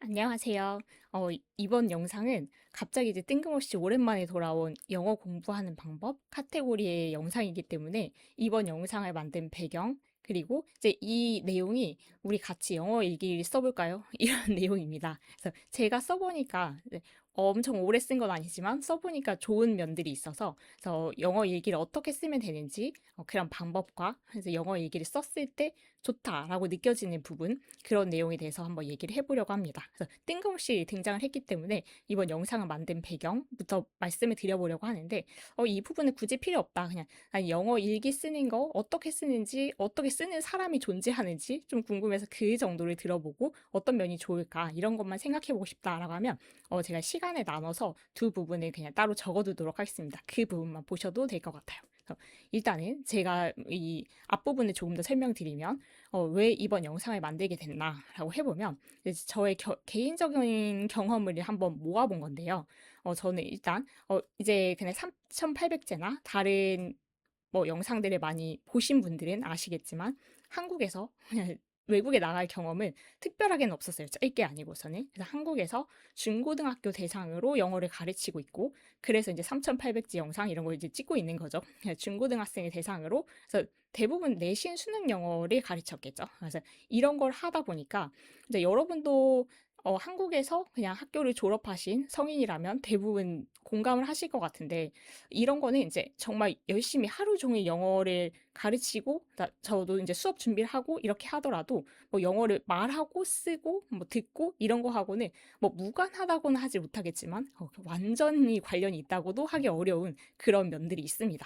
안녕하세요. 이번 영상은 갑자기 이제 뜬금없이 오랜만에 돌아온 영어 공부하는 방법 카테고리의 영상이기 때문에 이번 영상을 만든 배경, 그리고 이제 이 내용이 우리 같이 영어 일기를 써볼까요? 이런 내용입니다. 그래서 제가 써보니까 이제 엄청 오래 쓴 건 아니지만 써보니까 좋은 면들이 있어서 그래서 영어 일기를 어떻게 쓰면 되는지 그런 방법과 그래서 영어 일기를 썼을 때 좋다라고 느껴지는 부분 그런 내용에 대해서 한번 얘기를 해보려고 합니다. 그래서 뜬금없이 등장을 했기 때문에 이번 영상을 만든 배경부터 말씀을 드려보려고 하는데 이 부분은 굳이 필요 없다. 그냥 아니, 영어 일기 쓰는 거 어떻게 쓰는지 어떻게 쓰는 사람이 존재하는지 좀 궁금해서 그 정도를 들어보고 어떤 면이 좋을까 이런 것만 생각해보고 싶다라고 하면 제가 시간을 나눠서 두 부분을 그냥 따로 적어두도록 하겠습니다. 그 부분만 보셔도 될 것 같아요. 그래서 일단은 제가 이 앞부분을 조금 더 설명드리면 왜 이번 영상을 만들게 됐나라고 해보면 이제 저의 개인적인 경험을 한번 모아본 건데요. 저는 일단 이제 그냥 3,800제나 다른 뭐 영상들을 많이 보신 분들은 아시겠지만 한국에서 그냥 외국에 나갈 경험은 특별하게는 없었어요. 짧게 아니고서는. 그래서 한국에서 중고등학교 대상으로 영어를 가르치고 있고 그래서 이제 3,800字영상 이런 걸 이제 찍고 있는 거죠. 그냥 중고등학생을 대상으로. 그래서 대부분 내신 수능 영어를 가르쳤겠죠. 그래서 이런 걸 하다 보니까 이제 여러분도 한국에서 그냥 학교를 졸업하신 성인이라면 대부분 공감을 하실 것 같은데 이런 거는 이제 정말 열심히 하루 종일 영어를 가르치고 저도 이제 수업 준비를 하고 이렇게 하더라도 뭐 영어를 말하고 쓰고 뭐 듣고 이런 거 하고는 뭐 무관하다고는 하지 못하겠지만 완전히 관련이 있다고도 하기 어려운 그런 면들이 있습니다.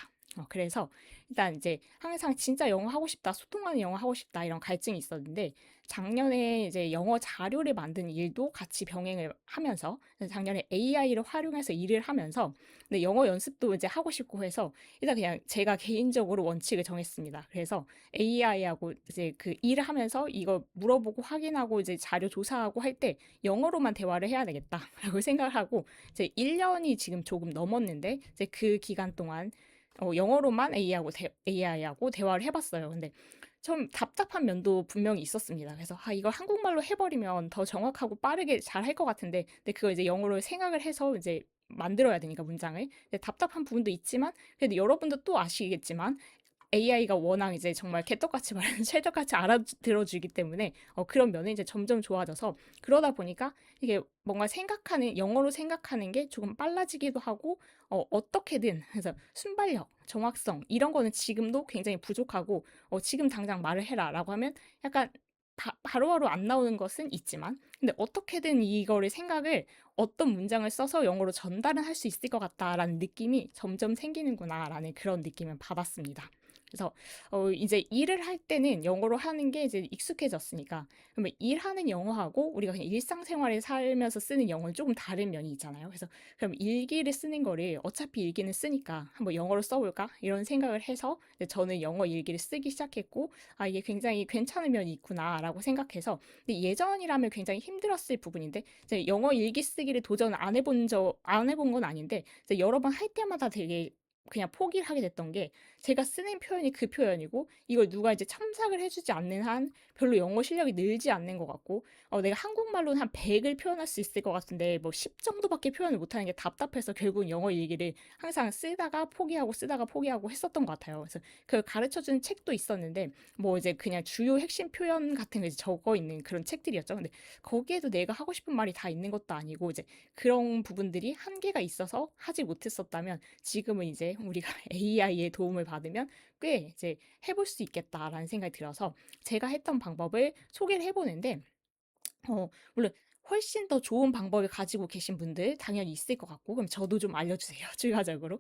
그래서 일단 이제 항상 진짜 영어 하고 싶다, 소통하는 영어 하고 싶다 이런 갈증이 있었는데 작년에 이제 영어 자료를 만든 일도 같이 병행을 하면서 작년에 AI를 활용해서 일을 하면서 근데 영어 연습도 이제 하고 싶고 해서 일단 그냥 제가 개인적으로 원칙을 정했습니다. 그래서 AI하고 이제 그 일을 하면서 이거 물어보고 확인하고 이제 자료 조사하고 할 때 영어로만 대화를 해야 되겠다라고 생각을 하고 이제 1년이 지금 조금 넘었는데 이제 그 기간 동안 영어로만 AI하고 대화를 해봤어요. 근데 좀 답답한 면도 분명히 있었습니다. 그래서 이걸 한국말로 해버리면 더 정확하고 빠르게 잘 할 것 같은데, 근데 그거 이제 영어로 생각을 해서 이제 만들어야 되니까 문장을. 근데 답답한 부분도 있지만, 그래도 여러분도 또 아시겠지만 AI가 워낙 이제 정말 개떡같이 말하는 찰떡같이 알아들어주기 때문에 그런 면은 이제 점점 좋아져서 그러다 보니까 이게 뭔가 생각하는 영어로 생각하는 게 조금 빨라지기도 하고 어떻게든 그래서 순발력, 정확성 이런 거는 지금도 굉장히 부족하고 지금 당장 말을 해라라고 하면 약간 바로바로 안 나오는 것은 있지만 근데 어떻게든 이거를 생각을 어떤 문장을 써서 영어로 전달은 할 수 있을 것 같다라는 느낌이 점점 생기는구나라는 그런 느낌을 받았습니다. 그래서 이제 일을 할 때는 영어로 하는 게 이제 익숙해졌으니까 그러면 일하는 영어하고 우리가 그냥 일상생활에 살면서 쓰는 영어는 조금 다른 면이 있잖아요. 그래서 그럼 일기를 쓰는 거를 어차피 일기는 쓰니까 한번 영어로 써볼까 이런 생각을 해서 이제 저는 영어 일기를 쓰기 시작했고 이게 굉장히 괜찮은 면이 있구나라고 생각해서 근데 예전이라면 굉장히 힘들었을 부분인데 이제 영어 일기 쓰기를 도전 안 해본 건 아닌데 이제 여러 번 할 때마다 되게 그냥 포기를 하게 됐던 게 제가 쓰는 표현이 그 표현이고 이걸 누가 이제 첨삭을 해주지 않는 한 별로 영어 실력이 늘지 않는 것 같고 내가 한국말로는 한 100을 표현할 수 있을 것 같은데 뭐 10 정도밖에 표현을 못하는 게 답답해서 결국은 영어 일기를 항상 쓰다가 포기하고 했었던 것 같아요. 그래서 그걸 가르쳐주는 책도 있었는데 뭐 이제 그냥 주요 핵심 표현 같은 거 이제 적어 있는 그런 책들이었죠. 근데 거기에도 내가 하고 싶은 말이 다 있는 것도 아니고 이제 그런 부분들이 한계가 있어서 하지 못했었다면 지금은 이제 우리가 AI의 도움을 받으면 꽤 이제 해볼 수 있겠다라는 생각이 들어서 제가 했던 방법을 소개를 해보는데 물론 훨씬 더 좋은 방법을 가지고 계신 분들 당연히 있을 것 같고 그럼 저도 좀 알려주세요. 추가적으로.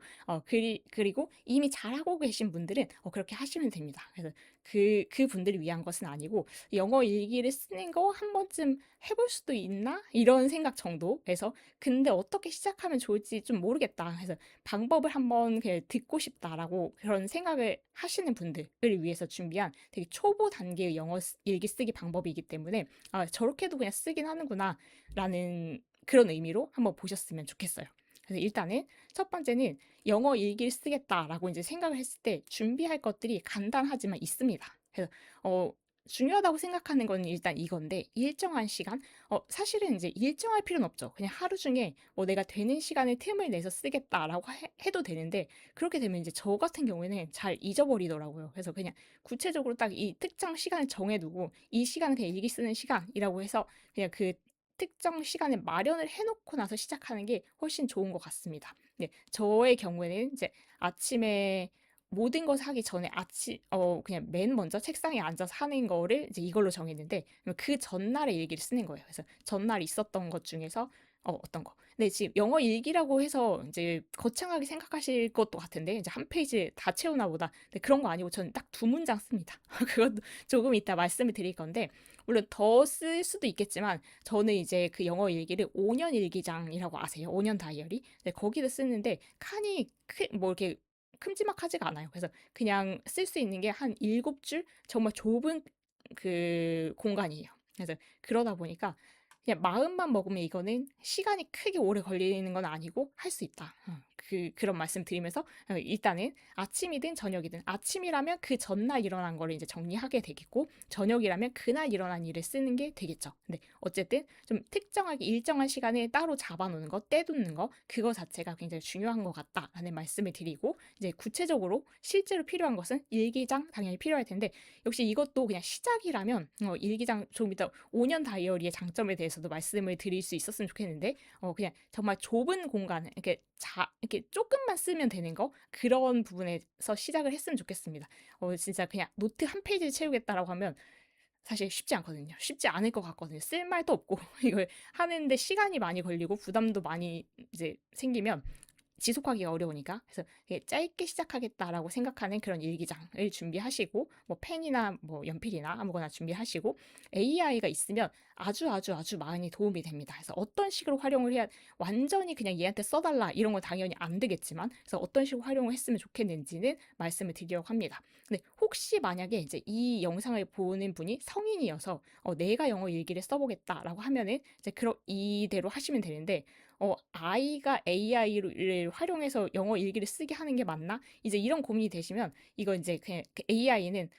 그리고 이미 잘하고 계신 분들은 그렇게 하시면 됩니다. 그래서 그 분들을 위한 것은 아니고 영어 일기를 쓰는 거 한 번쯤 해볼 수도 있나? 이런 생각 정도에서 근데 어떻게 시작하면 좋을지 좀 모르겠다. 그래서 방법을 한번 그냥 듣고 싶다라고 그런 생각을 하시는 분들을 위해서 준비한 되게 초보 단계의 영어 일기 쓰기 방법이기 때문에 저렇게도 그냥 쓰긴 하는구나 라는 그런 의미로 한번 보셨으면 좋겠어요. 그래서 일단은 첫 번째는 영어 일기를 쓰겠다라고 이제 생각을 했을 때 준비할 것들이 간단하지만 있습니다. 그래서 중요하다고 생각하는 건 일단 이건데, 일정한 시간? 사실은 이제 일정할 필요는 없죠. 그냥 하루 중에 내가 되는 시간에 틈을 내서 쓰겠다라고 해도 되는데, 그렇게 되면 이제 저 같은 경우에는 잘 잊어버리더라고요. 그래서 그냥 구체적으로 딱 이 특정 시간을 정해두고, 이 시간은 그냥 일기 쓰는 시간이라고 해서 그냥 그 특정 시간에 마련을 해놓고 나서 시작하는 게 훨씬 좋은 것 같습니다. 네, 저의 경우에는 이제 아침에 모든 것을 하기 전에 그냥 맨 먼저 책상에 앉아서 하는 거를 이제 이걸로 정했는데, 그 전날의 일기를 쓰는 거예요. 그래서 전날 있었던 것 중에서 어떤 거. 근데 지금 영어 일기라고 해서 이제 거창하게 생각하실 것도 같은데, 이제 한 페이지 다 채우나 보다. 근데 그런 거 아니고 저는 딱 두 문장 씁니다. 그것도 조금 이따 말씀을 드릴 건데, 물론 더 쓸 수도 있겠지만, 저는 이제 그 영어 일기를 5년 일기장이라고 아세요? 5년 다이어리? 네, 거기다 쓰는데, 칸이 뭐 이렇게 큼지막하지가 않아요. 그래서 그냥 쓸 수 있는 게 한 7줄? 정말 좁은 그 공간이에요. 그래서 그러다 보니까 그냥 마음만 먹으면 이거는 시간이 크게 오래 걸리는 건 아니고 할 수 있다. 그런 말씀 드리면서 일단은 아침이든 저녁이든, 아침이라면 그 전날 일어난 거를 이제 정리하게 되겠고, 저녁이라면 그날 일어난 일을 쓰는 게 되겠죠. 근데 어쨌든 좀 특정하게 일정한 시간에 따로 잡아놓는 거, 떼두는 거, 그거 자체가 굉장히 중요한 것 같다라는 말씀을 드리고, 이제 구체적으로 실제로 필요한 것은 일기장 당연히 필요할 텐데, 역시 이것도 그냥 시작이라면 일기장 조금 이따 5년 다이어리의 장점에 대해서도 말씀을 드릴 수 있었으면 좋겠는데, 그냥 정말 좁은 공간, 이렇게 조금만 쓰면 되는 거, 그런 부분에서 시작을 했으면 좋겠습니다. 진짜 그냥 노트 한 페이지를 채우겠다라고 하면 사실 쉽지 않거든요. 쉽지 않을 것 같거든요. 쓸 말도 없고 이걸 하는데 시간이 많이 걸리고 부담도 많이 이제 생기면 지속하기가 어려우니까. 그래서 짧게 시작하겠다라고 생각하는 그런 일기장을 준비하시고, 뭐 펜이나 뭐 연필이나 아무거나 준비하시고, AI가 있으면 아주 아주 아주 많이 도움이 됩니다. 그래서 어떤 식으로 활용을 해야, 완전히 그냥 얘한테 써달라 이런 건 당연히 안 되겠지만, 그래서 어떤 식으로 활용을 했으면 좋겠는지는 말씀을 드리려고 합니다. 근데 혹시 만약에 이제 이 영상을 보는 분이 성인이어서 내가 영어 일기를 써보겠다라고 하면은 이제 이대로 하시면 되는데, 아이가 AI를 활용해서 영어 일기를 쓰게 하는 게 맞나? 이제 이런 고민이 되시면, 이거 이제 그냥 AI는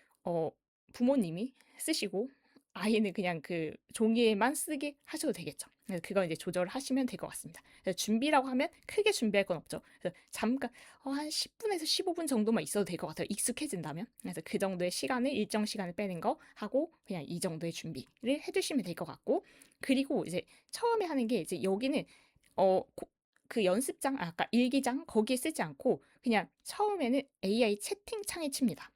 부모님이 쓰시고, 아이는 그냥 그 종이에만 쓰게 하셔도 되겠죠. 그래서 그거 이제 조절을 하시면 될 것 같습니다. 그래서 준비라고 하면 크게 준비할 건 없죠. 그래서 잠깐 한 10분에서 15분 정도만 있어도 될 것 같아요. 익숙해진다면. 그래서 그 정도의 시간을, 일정 시간을 빼는 거 하고 그냥 이 정도의 준비를 해주시면 될 것 같고, 그리고 이제 처음에 하는 게, 이제 여기는 그 연습장, 아까 일기장 거기에 쓰지 않고 그냥 처음에는 AI 채팅창에 칩니다.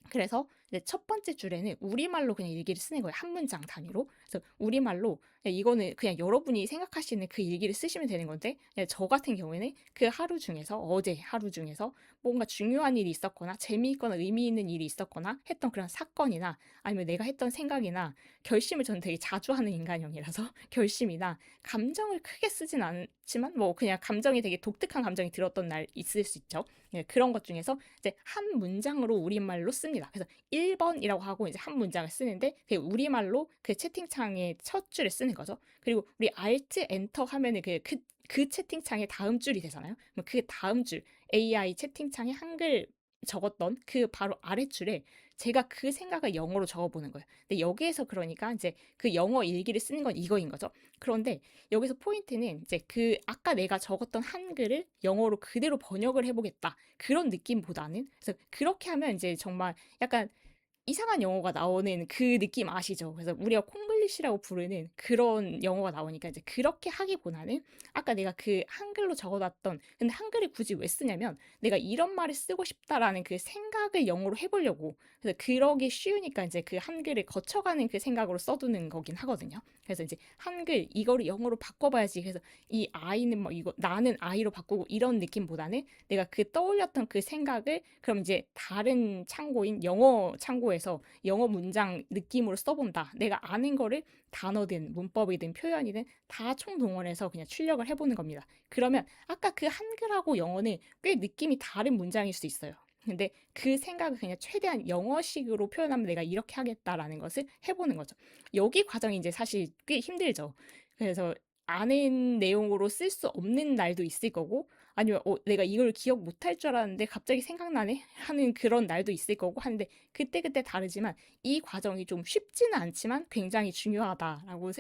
그래서 이제 첫 번째 줄에는 우리말로 그냥 일기를 쓰는 거예요. 한 문장 단위로. 그래서 우리말로, 이거는 그냥 여러분이 생각하시는 그 일기를 쓰시면 되는 건데, 저 같은 경우에는 그 하루 중에서, 어제 하루 중에서 뭔가 중요한 일이 있었거나 재미있거나 의미 있는 일이 있었거나 했던 그런 사건이나, 아니면 내가 했던 생각이나, 결심을 저는 되게 자주 하는 인간형이라서 결심이나, 감정을 크게 쓰진 않지만 뭐 그냥 감정이 되게 독특한 감정이 들었던 날 있을 수 있죠. 그런 것 중에서 이제 한 문장으로 우리말로 씁니다. 그래서 1번이라고 하고 이제 한 문장을 쓰는데, 그 우리말로 그 채팅창의 첫 줄에 쓰는 거죠. 그리고 우리 Alt 엔터 하면은 그 채팅창의 다음 줄이 되잖아요. 그럼 그 다음 줄, AI 채팅창에 한글 적었던 그 바로 아랫줄에 제가 그 생각을 영어로 적어보는 거예요. 근데 여기에서 그러니까 이제 그 영어 일기를 쓰는 건 이거인 거죠. 그런데 여기서 포인트는 이제 그 아까 내가 적었던 한글을 영어로 그대로 번역을 해보겠다, 그런 느낌보다는, 그래서 그렇게 하면 이제 정말 약간 이상한 영어가 나오는 그 느낌 아시죠? 그래서 우리가 콩글리시라고 부르는 그런 영어가 나오니까, 이제 그렇게 하기보다는 아까 내가 그 한글로 적어놨던, 근데 한글을 굳이 왜 쓰냐면 내가 이런 말을 쓰고 싶다라는 그 생각을 영어로 해보려고. 그래서 그러기 쉬우니까 이제 그 한글을 거쳐가는 그 생각으로 써두는 거긴 하거든요. 그래서 이제 한글 이거를 영어로 바꿔봐야지. 그래서 이 아이는 뭐 이거 나는 아이로 바꾸고, 이런 느낌보다는 내가 그 떠올렸던 그 생각을 그럼 이제 다른 창고인 영어 창고에서 영어 문장 느낌으로 써본다. 내가 아는 거를 단어든 문법이든 표현이든 다 총동원해서 그냥 출력을 해보는 겁니다. 그러면 아까 그 한글하고 영어는 꽤 느낌이 다른 문장일 수 있어요. 근데 그 생각을 그냥 최대한 영어식으로 표현하면 내가 이렇게 하겠다라는 것을 해보는 거죠. 여기 과정이 이제 사실 꽤 힘들죠. 그래서 아는 내용으로 쓸 수 없는 날도 있을 거고, 아니면 내가 이걸 기억 못할 줄 알았는데 갑자기 생각나네 하는 그런 날도 있을 거고 하는데 그때그때 다르지만 이 과정이 좀 쉽지는 않지만 굉장히 중요하다라고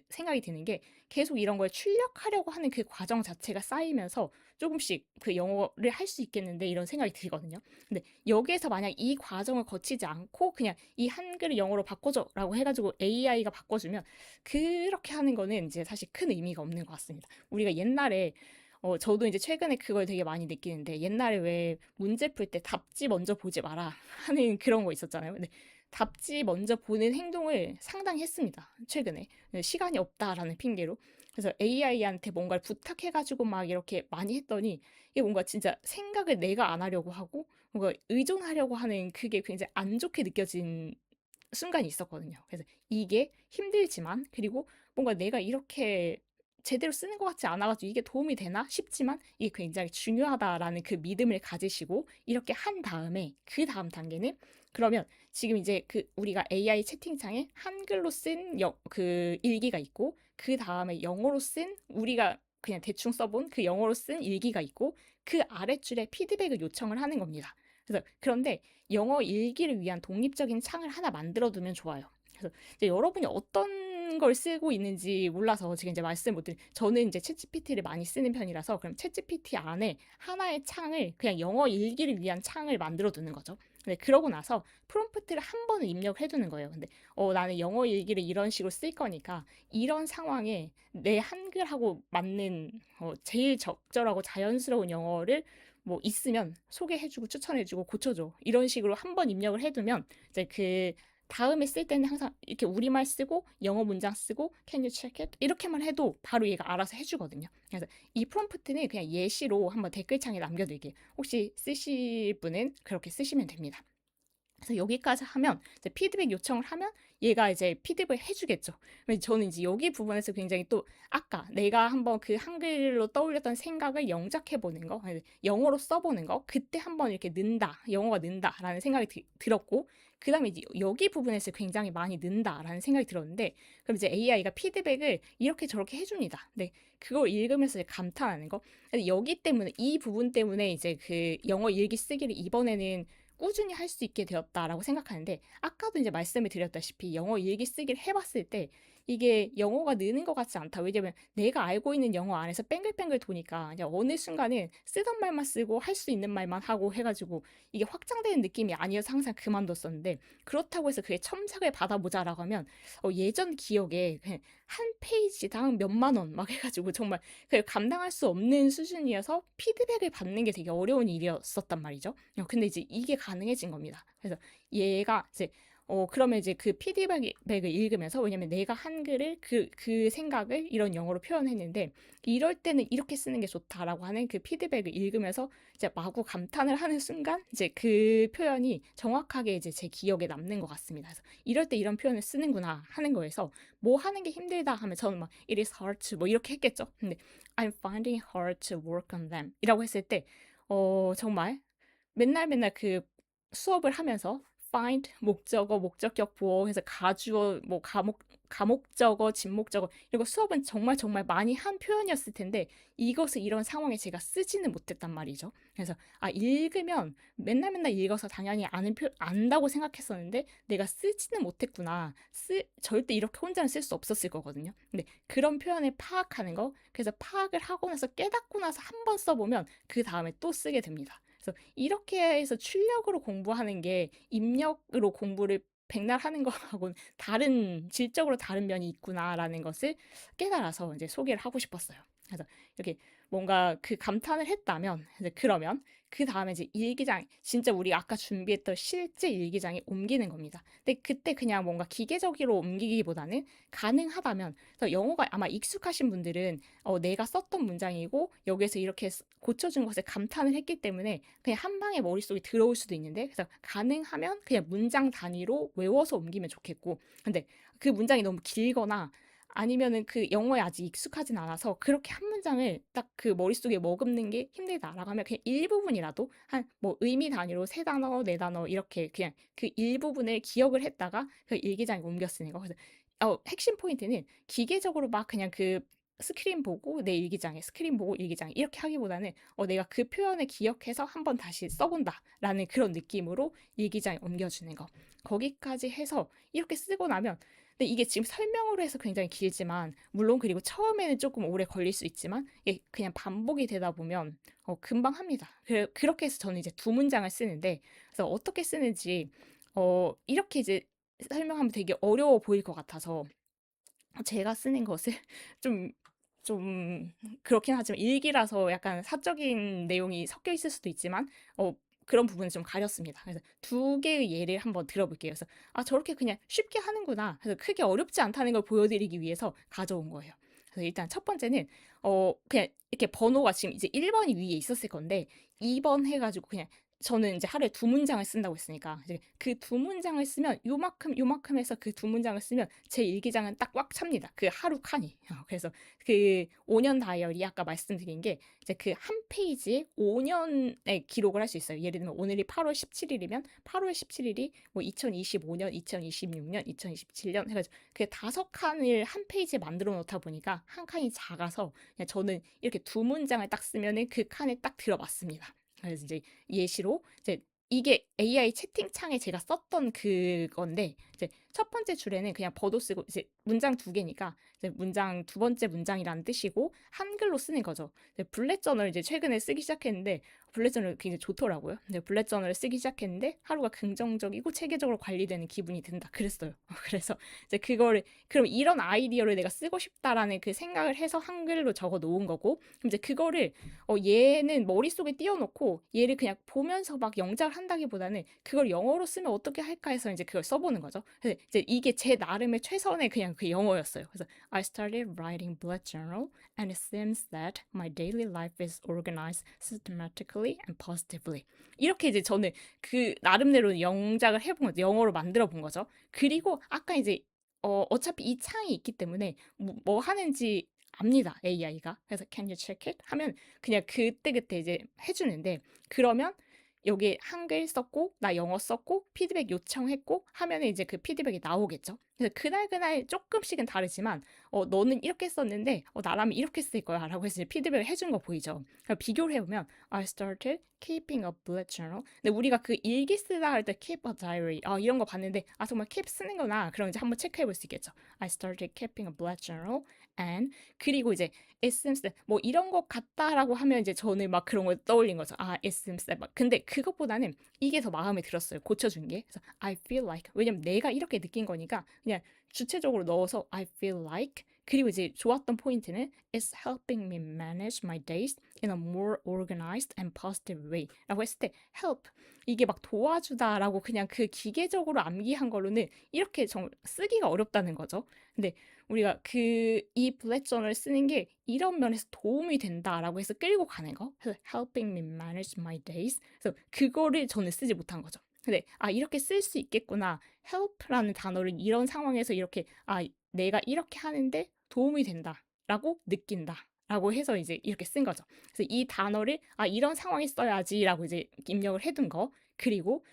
생각이 드는 게 계속 이런 걸 출력하려고 하는 그 과정 자체가 쌓이면서 조금씩 그 영어를 할 수 있겠는데 이런 생각이 들거든요. 근데 여기에서 만약 이 과정을 거치지 않고 그냥 이 한글을 영어로 바꿔줘라고 해가지고 AI가 바꿔주면 그렇게 하는 거는 이제 사실 큰 의미가 없는 것 같습니다. 우리가 옛날에 저도 이제 최근에 그걸 되게 많이 느끼는데 옛날에 왜 문제 풀 때 답지 먼저 보지 마라 하는 그런 거 있었잖아요. 근데 답지 먼저 보는 행동을 상당히 했습니다. 최근에. 시간이 없다라는 핑계로. 그래서 AI한테 뭔가를 부탁해가지고 막 이렇게 많이 했더니 이게 뭔가 진짜 생각을 내가 안 하려고 하고 뭔가 의존하려고 하는 그게 굉장히 안 좋게 느껴진 순간이 있었거든요. 그래서 이게 힘들지만 그리고 뭔가 내가 이렇게 제대로 쓰는 것 같지 않아가지고 이게 도움이 되나 싶지만 이게 굉장히 중요하다라는 그 믿음을 가지시고 이렇게 한 다음에 그 다음 단계는 그러면 지금 이제 그 우리가 AI 채팅창에 한글로 쓴 그 일기가 있고 그 다음에 영어로 쓴 우리가 그냥 대충 써본 그 영어로 쓴 일기가 있고 그 아랫줄에 피드백을 요청을 하는 겁니다. 그래서 그런데 영어 일기를 위한 독립적인 창을 하나 만들어 두면 좋아요. 그래서 이제 여러분이 어떤 걸 쓰고 있는지 몰라서 지금 이제 말씀 못 드린 저는 이제 챗GPT를 많이 쓰는 편이라서 그럼 챗GPT 안에 하나의 창을 그냥 영어 일기를 위한 창을 만들어 두는 거죠. 근데 그러고 나서 프롬프트를 한 번은 입력해 두는 거예요. 근데 나는 영어 일기를 이런 식으로 쓸 거니까 이런 상황에 내 한글하고 맞는 제일 적절하고 자연스러운 영어를 뭐 있으면 소개해주고 추천해주고 고쳐줘 이런 식으로 한 번 입력을 해두면 이제 그 다음에 쓸 때는 항상 이렇게 우리말 쓰고 영어 문장 쓰고 can you check it 이렇게만 해도 바로 얘가 알아서 해주거든요. 그래서 이 프롬프트는 그냥 예시로 한번 댓글창에 남겨드릴게요. 혹시 쓰실 분은 그렇게 쓰시면 됩니다. 그래서 여기까지 하면 이제 피드백 요청을 하면 얘가 이제 피드백을 해주겠죠. 저는 이제 여기 부분에서 굉장히 또 아까 내가 한번 그 한글로 떠올렸던 생각을 영작해 보는 거, 아니, 영어로 써보는 거, 그때 한번 이렇게 는다, 영어가 는다라는 생각이 들었고, 그 다음에 이제 여기 부분에서 굉장히 많이 는다라는 생각이 들었는데, 그럼 이제 AI가 피드백을 이렇게 저렇게 해줍니다. 근데 그걸 읽으면서 이제 감탄하는 거. 여기 때문에 이 부분 때문에 이제 그 영어 일기 쓰기를 이번에는 꾸준히 할 수 있게 되었다라고 생각하는데 아까도 이제 말씀을 드렸다시피 영어 일기 쓰기를 해봤을 때 이게 영어가 느는 것 같지 않다. 왜냐면 내가 알고 있는 영어 안에서 뺑글뺑글 도니까 그냥 어느 순간은 쓰던 말만 쓰고 할 수 있는 말만 하고 해가지고 이게 확장되는 느낌이 아니어서 항상 그만뒀었는데 그렇다고 해서 그게 첨삭을 받아보자라고 하면 예전 기억에 그냥 한 페이지당 몇만 원 막 해가지고 정말 그 감당할 수 없는 수준이어서 피드백을 받는 게 되게 어려운 일이었었단 말이죠. 근데 이제 이게 가능해진 겁니다. 그래서 얘가 이제 그러면 이제 그 피드백을 읽으면서 왜냐면 내가 한글을 그 생각을 이런 영어로 표현했는데 이럴 때는 이렇게 쓰는 게 좋다라고 하는 그 피드백을 읽으면서 이제 마구 감탄을 하는 순간 이제 그 표현이 정확하게 이제 제 기억에 남는 것 같습니다. 그래서 이럴 때 이런 표현을 쓰는구나 하는 거에서 뭐 하는 게 힘들다 하면 저는 막 it is hard to 뭐 이렇게 했겠죠. 근데 I'm finding hard to work on them 이라고 했을 때 정말 맨날 맨날 그 수업을 하면서 find 목적어, 목적격 보어 해서 가주어, 뭐 가목적어, 진목적어 이거 수업은 정말 정말 많이 한 표현이었을 텐데 이것을 이런 상황에 제가 쓰지는 못했단 말이죠. 그래서 읽으면 맨날 맨날 읽어서 당연히 안다고 생각했었는데 내가 쓰지는 못했구나. 절대 이렇게 혼자는 쓸 수 없었을 거거든요. 근데 그런 표현을 파악하는 거, 그래서 파악을 하고 나서 깨닫고 나서 한 번 써보면 그 다음에 또 쓰게 됩니다. 그래서 이렇게 해서 출력으로 공부하는 게 입력으로 공부를 백날 하는 거하고는 다른 질적으로 다른 면이 있구나라는 것을 깨달아서 이제 소개를 하고 싶었어요. 그래서 이렇게 뭔가 그 감탄을 했다면 이제 그러면 그 다음에 이제 일기장 진짜 우리가 아까 준비했던 실제 일기장에 옮기는 겁니다. 근데 그때 그냥 뭔가 기계적으로 옮기기보다는 가능하다면 그래서 영어가 아마 익숙하신 분들은 내가 썼던 문장이고 여기에서 이렇게 고쳐준 것에 감탄을 했기 때문에 그냥 한 방에 머릿속에 들어올 수도 있는데 그래서 가능하면 그냥 문장 단위로 외워서 옮기면 좋겠고 근데 그 문장이 너무 길거나 아니면은 그 영어에 아직 익숙하진 않아서 그렇게 한 문장을 딱 그 머릿속에 머금는 게 힘들다라고 하면 그냥 일부분이라도 한 뭐 의미 단위로 세 단어, 네 단어 이렇게 그냥 그 일부분을 기억을 했다가 그 일기장에 옮겨 쓰는 거. 그래서 핵심 포인트는 기계적으로 막 그냥 그 스크린 보고 내 일기장에, 스크린 보고 일기장에 이렇게 하기보다는 내가 그 표현을 기억해서 한번 다시 써본다라는 그런 느낌으로 일기장에 옮겨주는 거. 거기까지 해서 이렇게 쓰고 나면 근데 이게 지금 설명으로 해서 굉장히 길지만 물론 그리고 처음에는 조금 오래 걸릴 수 있지만 이게 그냥 반복이 되다 보면 금방 합니다. 그렇게 해서 저는 이제 두 문장을 쓰는데 그래서 어떻게 쓰는지 이렇게 이제 설명하면 되게 어려워 보일 것 같아서 제가 쓰는 것을 좀, 좀 그렇긴 하지만 일기라서 약간 사적인 내용이 섞여 있을 수도 있지만 그런 부분을 좀 가렸습니다. 그래서 두 개의 예를 한번 들어볼게요. 그래서 저렇게 그냥 쉽게 하는구나. 그래서 크게 어렵지 않다는 걸 보여드리기 위해서 가져온 거예요. 그래서 일단 첫 번째는 그냥 이렇게 번호가 지금 이제 1번이 위에 있었을 건데 2번 해가지고 그냥 저는 이제 하루에 두 문장을 쓴다고 했으니까 이제 그 두 문장을 쓰면 요만큼 해서 그 두 문장을 쓰면 제 일기장은 딱 꽉 찹니다. 그 하루 칸이. 그래서 그 5년 다이어리 아까 말씀드린 게 이제 그 한 페이지에 5년의 기록을 할 수 있어요. 예를 들면 오늘이 8월 17일이면 8월 17일이 뭐 2025년, 2026년, 2027년 해가지고 그 다섯 칸을 한 페이지에 만들어 놓다 보니까 한 칸이 작아서 그냥 저는 이렇게 두 문장을 딱 쓰면은 그 칸에 딱 들어맞습니다. 그래서 이제 예시로 이제 이게 AI 채팅창에 제가 썼던 그건데 이제 첫 번째 줄에는 그냥 버도 쓰고 이제 문장 두 개니까 이제 문장 두 번째 문장이라는 뜻이고 한글로 쓰는 거죠. 이제 블랙 저널 이제 최근에 쓰기 시작했는데 블랙 저널 굉장히 좋더라고요. 근데 블랙 저널을 쓰기 시작했는데 하루가 긍정적이고 체계적으로 관리되는 기분이 든다. 그랬어요. 그래서 이제 그거를 그럼 이런 아이디어를 내가 쓰고 싶다라는 그 생각을 해서 한글로 적어 놓은 거고 그럼 이제 그거를 얘는 머릿속에 띄워놓고 얘를 그냥 보면서 막 영작을 한다기보다는 그걸 영어로 쓰면 어떻게 할까 해서 이제 그걸 써보는 거죠. 그래서 이제 이게 제 나름의 최선의 그냥 그 영어였어요. 그래서 I started writing bullet journal and it seems that my daily life is organized systematically and positively. 이렇게 이제 저는 그 나름대로 영작을 해본 거죠. 영어로 만들어 본 거죠. 그리고 아까 이제 어차피 이 창이 있기 때문에 뭐 하는지 압니다. AI가. 그래서 can you check it? 하면 그냥 그때그때 이제 해주는데 그러면 여기 한글 썼고 나 영어 썼고 피드백 요청했고 하면은 이제 그 피드백이 나오겠죠. 그래서 그날 조금씩은 다르지만 너는 이렇게 썼는데 나라면 이렇게 쓸 거야 라고 해서 이제 피드백을 해준 거 보이죠. 그러니까 비교를 해보면 I started keeping a bullet journal. 근데 우리가 그 일기 쓰다 할 때 keep a diary 이런 거 봤는데 정말 keep 쓰는구나. 그럼 이제 한번 체크해 볼 수 있겠죠. I started keeping a bullet journal and 그리고 이제 it seems that 뭐 이런 것 같다라고 하면 이제 저는 막 그런 걸 떠올린 거죠. it seems that 막 근데 그것보다는 이게 더 마음에 들었어요. 고쳐준 게. 그래서 I feel like 왜냐면 내가 이렇게 느낀 거니까 그냥 주체적으로 넣어서 I feel like 그리고 이제 좋았던 포인트는 It's helping me manage my days in a more organized and positive way 라고 했을 때 help 이게 막 도와주다라고 그냥 그 기계적으로 암기한 걸로는 이렇게 쓰기가 어렵다는 거죠. 근데 우리가 이 블랙 저널 쓰는 게 이런 면에서 도움이 된다라고 해서 끌고 가는 거. 그래서 helping me manage my days. 그래서 그거를 저는 쓰지 못한 거죠. 근데 이렇게 쓸 수 있겠구나. help라는 단어를 이런 상황에서 이렇게 내가 이렇게 하는데 도움이 된다라고 느낀다. 라고 해서 이제 이렇게 쓴 거죠. 그래서 이 단어를 이런 상황에 써야지라고 이제 입력을 해둔 거. 그리고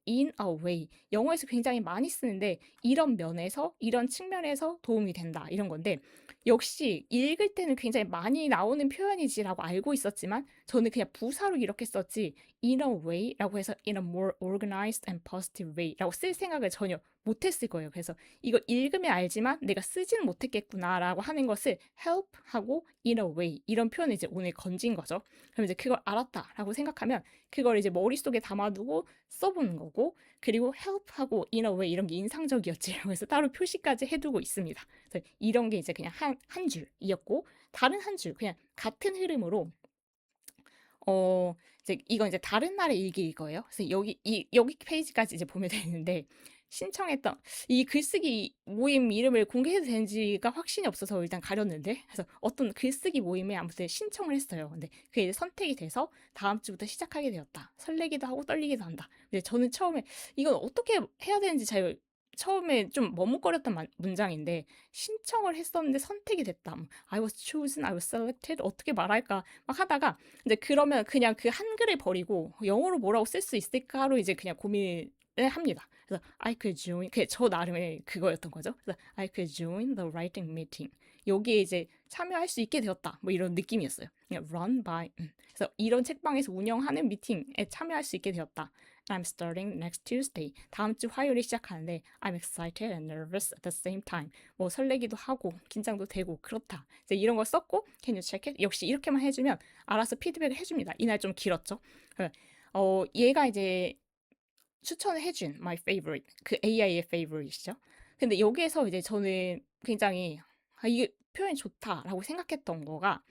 in a way 영어에서 굉장히 많이 쓰는데 이런 면에서 이런 측면에서 도움이 된다 이런 건데 역시 읽을 때는 굉장히 많이 나오는 표현이지라고 알고 있었지만 저는 그냥 부사로 이렇게 썼지 in a way라고 해서 in a more organized and positive way라고 쓸 생각을 전혀 못했을 거예요. 그래서 이거 읽으면 알지만 내가 쓰지는 못했겠구나라고 하는 것을 help하고 in a way 이런 표현을 이제 오늘 건진 거죠. 그럼 이제 그걸 알았다라고 생각하면 그걸 이제 머릿속에 담아두고 써보는 거고 그리고 help하고 in a way 이런 게 인상적이었지라고 해서 따로 표시까지 해두고 있습니다. 그래서 이런 게 이제 그냥 한 줄이었고 다른 한 줄 그냥 같은 흐름으로 이제 이건 이제 다른 나라의 일기일 거예요. 그래서 여기 페이지까지 이제 보면 되는데 신청했던 이 글쓰기 모임 이름을 공개해도 되는지가 확신이 없어서 일단 가렸는데 그래서 어떤 글쓰기 모임에 아무튼 신청을 했어요. 근데 그게 이제 선택이 돼서 다음 주부터 시작하게 되었다. 설레기도 하고 떨리기도 한다. 근데 저는 처음에 이건 어떻게 해야 되는지 잘 처음에 좀 머뭇거렸던 문장인데 신청을 했었는데 선택이 됐다. I was chosen, I was selected 어떻게 말할까 막 하다가 근데 그러면 그냥 그 한글을 버리고 영어로 뭐라고 쓸 수 있을까로 이제 그냥 고민을 합니다. 그래서 I could join 저 나름의 그거였던 거죠. 그래서 I could join the writing meeting 여기에 이제 참여할 수 있게 되었다. 뭐 이런 느낌이었어요. 그냥 run by. 그래서 이런 책방에서 운영하는 미팅에 참여할 수 있게 되었다. I'm starting next Tuesday. 다음 주 화요일에 시작하는데 I'm excited and nervous at the same time. 뭐 설레기도 하고 긴장도 되고 그렇다. 이제 이런 걸 썼고 Can you check it? 역시 이렇게만 해주면 알아서 피드백을 해줍니다. 이날 좀 길었죠. 얘가 이제 추천을 해준 my favorite 그 AI의 favorite이죠. 근데 여기에서 이제 저는 굉장히 이게 표현이 좋다라고 생각했던 거가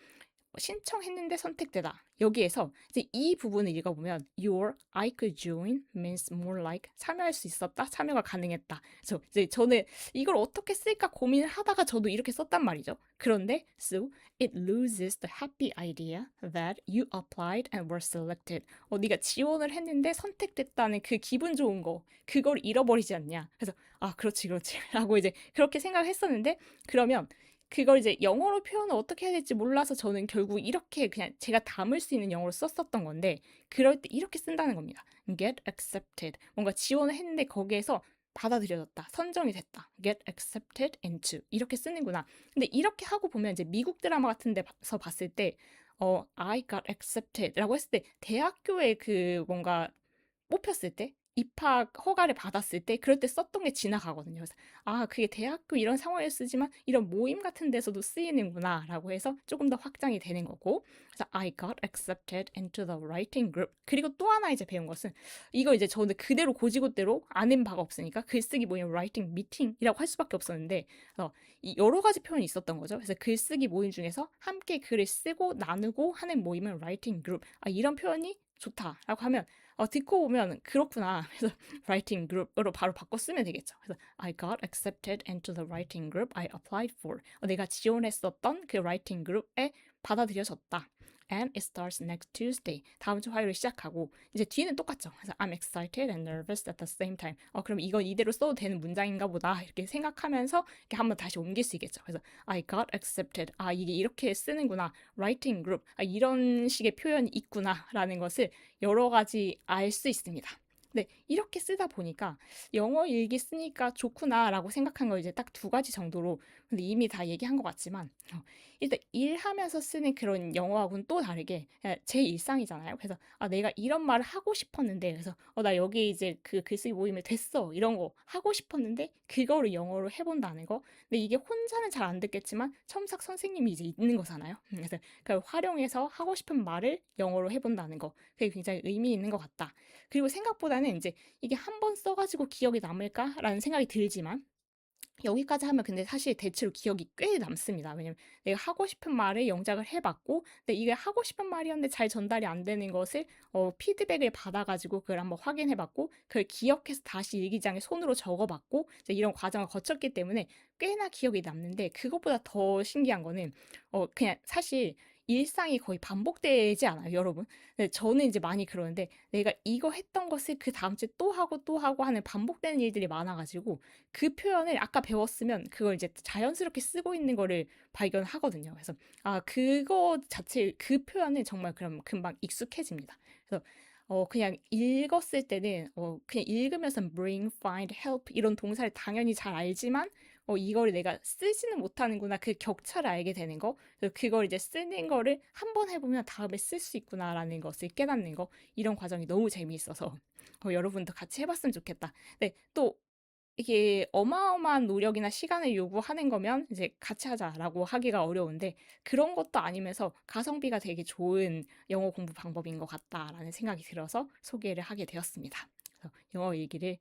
신청했는데 선택되다. 여기에서 이제 이 부분을 읽어보면 your I could join means more like 참여할 수 있었다, 참여가 가능했다. 그래서 이제 저는 이걸 어떻게 쓸까 고민을 하다가 저도 이렇게 썼단 말이죠. 그런데 so it loses the happy idea that you applied and were selected. 네가 지원을 했는데 선택됐다는 그 기분 좋은 거, 그걸 잃어버리지 않냐. 그래서 그렇지, 그렇지. 라고 이제 그렇게 생각했었는데 그러면 그걸 이제 영어로 표현을 어떻게 해야 될지 몰라서 저는 결국 이렇게 그냥 제가 담을 수 있는 영어로 썼었던 건데 그럴 때 이렇게 쓴다는 겁니다. get accepted. 뭔가 지원을 했는데 거기에서 받아들여졌다. 선정이 됐다. get accepted into. 이렇게 쓰는구나. 근데 이렇게 하고 보면 이제 미국 드라마 같은 데서 봤을 때 I got accepted 라고 했을 때 대학교에 그 뭔가 뽑혔을 때 입학 허가를 받았을 때 그럴 때 썼던 게 지나가거든요. 그래서 그게 대학교 이런 상황에 쓰지만 이런 모임 같은 데서도 쓰이는구나 라고 해서 조금 더 확장이 되는 거고 그래서 I got accepted into the writing group. 그리고 또 하나 이제 배운 것은 이거 이제 저는 그대로 고지고대로 아는 바가 없으니까 글쓰기 모임 writing meeting이라고 할 수밖에 없었는데 이 여러 가지 표현이 있었던 거죠. 그래서 글쓰기 모임 중에서 함께 글을 쓰고 나누고 하는 모임은 writing group. 이런 표현이 좋다라고 하면 듣고 보면 그렇구나. 그래서 writing group으로 바로 바꿔 쓰면 되겠죠. 그래서 I got accepted into the writing group I applied for. 내가 지원했었던 그 writing group에 받아들여졌다. And it starts next Tuesday. 다음 주 화요일에 시작하고 이제 뒤는 똑같죠. 그래서 I'm excited and nervous at the same time. 그럼 이건 이대로 써도 되는 문장인가 보다 이렇게 생각하면서 이렇게 한번 다시 옮길 수 있겠죠. 그래서 I got accepted. 이게 이렇게 쓰는구나. writing group. 이런 식의 표현이 있구나라는 것을 여러 가지 알 수 있습니다. 네, 이렇게 쓰다 보니까 영어 일기 쓰니까 좋구나라고 생각한 거 이제 딱 두 가지 정도로 근데 이미 다 얘기한 것 같지만 일단 일하면서 쓰는 그런 영어하고는 또 다르게 제 일상이잖아요. 그래서 내가 이런 말을 하고 싶었는데 그래서 나 여기 이제 그 글쓰기 모임에 됐어 이런 거 하고 싶었는데 그거를 영어로 해본다는 거. 근데 이게 혼자는 잘 안 듣겠지만 첨삭 선생님이 이제 있는 거잖아요. 그래서 그걸 활용해서 하고 싶은 말을 영어로 해본다는 거. 그게 굉장히 의미 있는 것 같다. 그리고 생각보다는 이제 이게 한 번 써가지고 기억이 남을까라는 생각이 들지만 여기까지 하면 근데 사실 대체로 기억이 꽤 남습니다. 왜냐면 내가 하고 싶은 말을 영작을 해봤고 근데 이게 하고 싶은 말이었는데 잘 전달이 안 되는 것을 피드백을 받아가지고 그걸 한번 확인해봤고 그걸 기억해서 다시 일기장에 손으로 적어봤고 이제 이런 과정을 거쳤기 때문에 꽤나 기억이 남는데 그것보다 더 신기한 거는 그냥 사실 일상이 거의 반복되지 않아요, 여러분? 근데 저는 이제 많이 그러는데 내가 이거 했던 것을 그 다음 주에 또 하고 또 하고 하는 반복되는 일들이 많아가지고 그 표현을 아까 배웠으면 그걸 이제 자연스럽게 쓰고 있는 거를 발견하거든요. 그래서 그거 자체 그 표현은 정말 그럼 금방 익숙해집니다. 그래서 그냥 읽었을 때는 그냥 읽으면서 bring, find, help 이런 동사를 당연히 잘 알지만 이거를 내가 쓰지는 못하는구나 그 격차를 알게 되는 거 그래서 그걸 이제 쓰는 거를 한 번 해보면 다음에 쓸 수 있구나라는 것을 깨닫는 거 이런 과정이 너무 재미있어서 여러분도 같이 해봤으면 좋겠다. 네, 또 이게 어마어마한 노력이나 시간을 요구하는 거면 이제 같이 하자라고 하기가 어려운데 그런 것도 아니면서 가성비가 되게 좋은 영어 공부 방법인 것 같다라는 생각이 들어서 소개를 하게 되었습니다. 그래서 영어 일기를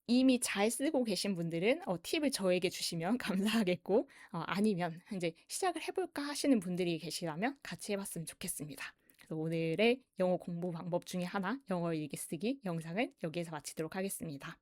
이미 잘 쓰고 계신 분들은 팁을 저에게 주시면 감사하겠고 아니면 이제 시작을 해볼까 하시는 분들이 계시다면 같이 해봤으면 좋겠습니다. 그래서 오늘의 영어 공부 방법 중에 하나 영어 일기 쓰기 영상은 여기에서 마치도록 하겠습니다.